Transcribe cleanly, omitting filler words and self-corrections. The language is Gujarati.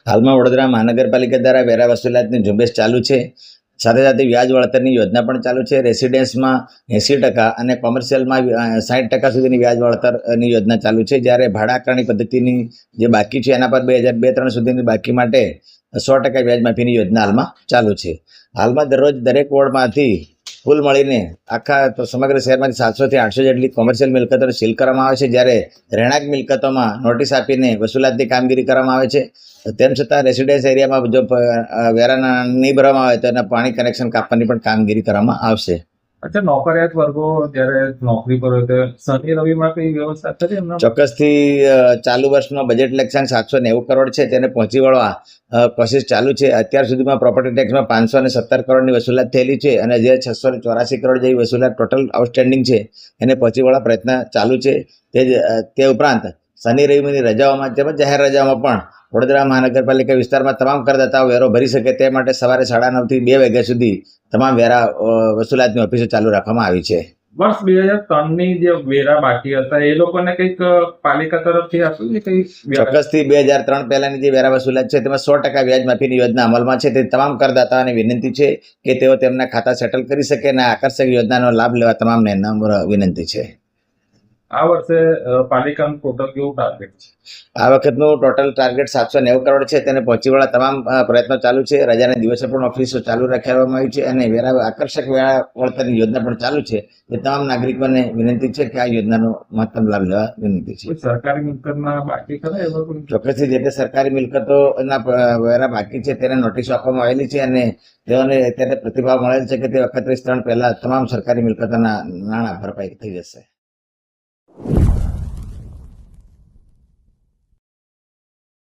હાલમાં વડોદરા મહાનગરપાલિકા દ્વારા વેરા વસૂલાતની ઝુંબેશ ચાલુ છે. સાથે સાથે વ્યાજ વળતરની યોજના પણ ચાલુ છે. રેસિડેન્સમાં 80% અને કોમર્શિયલમાં 60% સુધીની વ્યાજ વળતરની યોજના ચાલુ છે. જ્યારે ભાડા આકારણી પદ્ધતિની જે બાકી છે એના પર 2002-3 સુધીની બાકી માટે 100% વ્યાજ માફીની યોજના હાલમાં ચાલુ છે. હાલમાં દરરોજ દરેક વોર્ડમાંથી કુલ મળીને આખા સમગ્ર શહેરમાંથી 700 થી 800 જેટલી કોમર્શિયલ મિલકતોને સીલ કરવામાં આવે છે. જ્યારે રહેણાંક મિલકતોમાં નોટિસ આપીને વસૂલાતની કામગીરી કરવામાં આવે છે. તેમ છતાં રેસિડેન્સ એરિયામાં જો વેરા નહીં ભરવામાં આવે તો એના પાણી કનેક્શન કાપવાની પણ કામગીરી કરવામાં આવશે. અચ્છા, નોકરિયાત વર્ગો જ્યારે નોકરી પર હોય તો શનિ રવિમાં કઈ વ્યવસ્થા કરી એમના? ચોક્કસથી ચાલુ વર્ષમાં બજેટ લક્ષ્યાંક 790 કરોડ છે તેને પહોંચી વળવા કોશિશ ચાલુ છે. અત્યાર સુધીમાં પ્રોપર્ટી ટેક્સમાં 517 કરોડની વસૂલાત થયેલી છે અને જે 684 કરોડ જેવી વસૂલાત ટોટલ આઉટસ્ટેન્ડિંગ છે એને પહોંચી વળવા પ્રયત્ન ચાલુ છે. તે ઉપરાંત શનિ રવિની રજાઓમાં તેમજ જાહેર રજાઓમાં પણ વડોદરા મહાનગરપાલિકા વિસ્તારમાં તમામ કરદાતાઓ વેરો ભરી શકે તે માટે સવારે 9:30 થી 2 વાગ્યા સુધી તમામ વેરા વસૂલાતની ઓફિસો ચાલુ રાખવામાં આવી છે. વર્ષ 2003ની જે વેરા બાકી હતા એ લોકોને કંઈક પાલિકા તરફથી આપ્યું છે કઈ? ચોક્કસથી 2003 પહેલાની જે વેરા વસૂલાત છે તેમાં 100% વ્યાજ માફીની યોજના અમલમાં છે. તે તમામ કરદાતાઓને વિનંતી છે કે તેઓ તેમના ખાતા સેટલ કરી શકે અને આકર્ષક યોજનાનો લાભ લેવા તમામને નમ્ર વિનંતી છે. આ વર્ષે પાલિકાનું ટોટલ કેવું ટાર્ગેટ છે? આ વખતનું ટોટલ ટાર્ગેટ 790 કરોડ છે તેને પહોંચી વળવા તમામ પ્રયત્નો ચાલુ છે. રજાના દિવસે પણ ઓફિસો ચાલુ રાખવામાં આવી છે અને વેરા આકર્ષક વેરા વળતરની યોજના પણ ચાલુ છે. એ તમામ નાગરિકોને વિનંતી છે કે આ યોજનાનો મહત્તમ લાભ લેવા વિનંતી છે. સરકારી મિલકતના બાકી ખરા એવા કોઈ? ચોક્કસથી જે તે સરકારી મિલકતોના વેરા બાકી છે તેને નોટિસો આપવામાં આવેલી છે અને તેઓને અત્યારે પ્રતિભાવ મળેલ છે કે તે 31 પહેલા તમામ સરકારી મિલકતોના નાણાં ભરપાઈ થઈ જશે.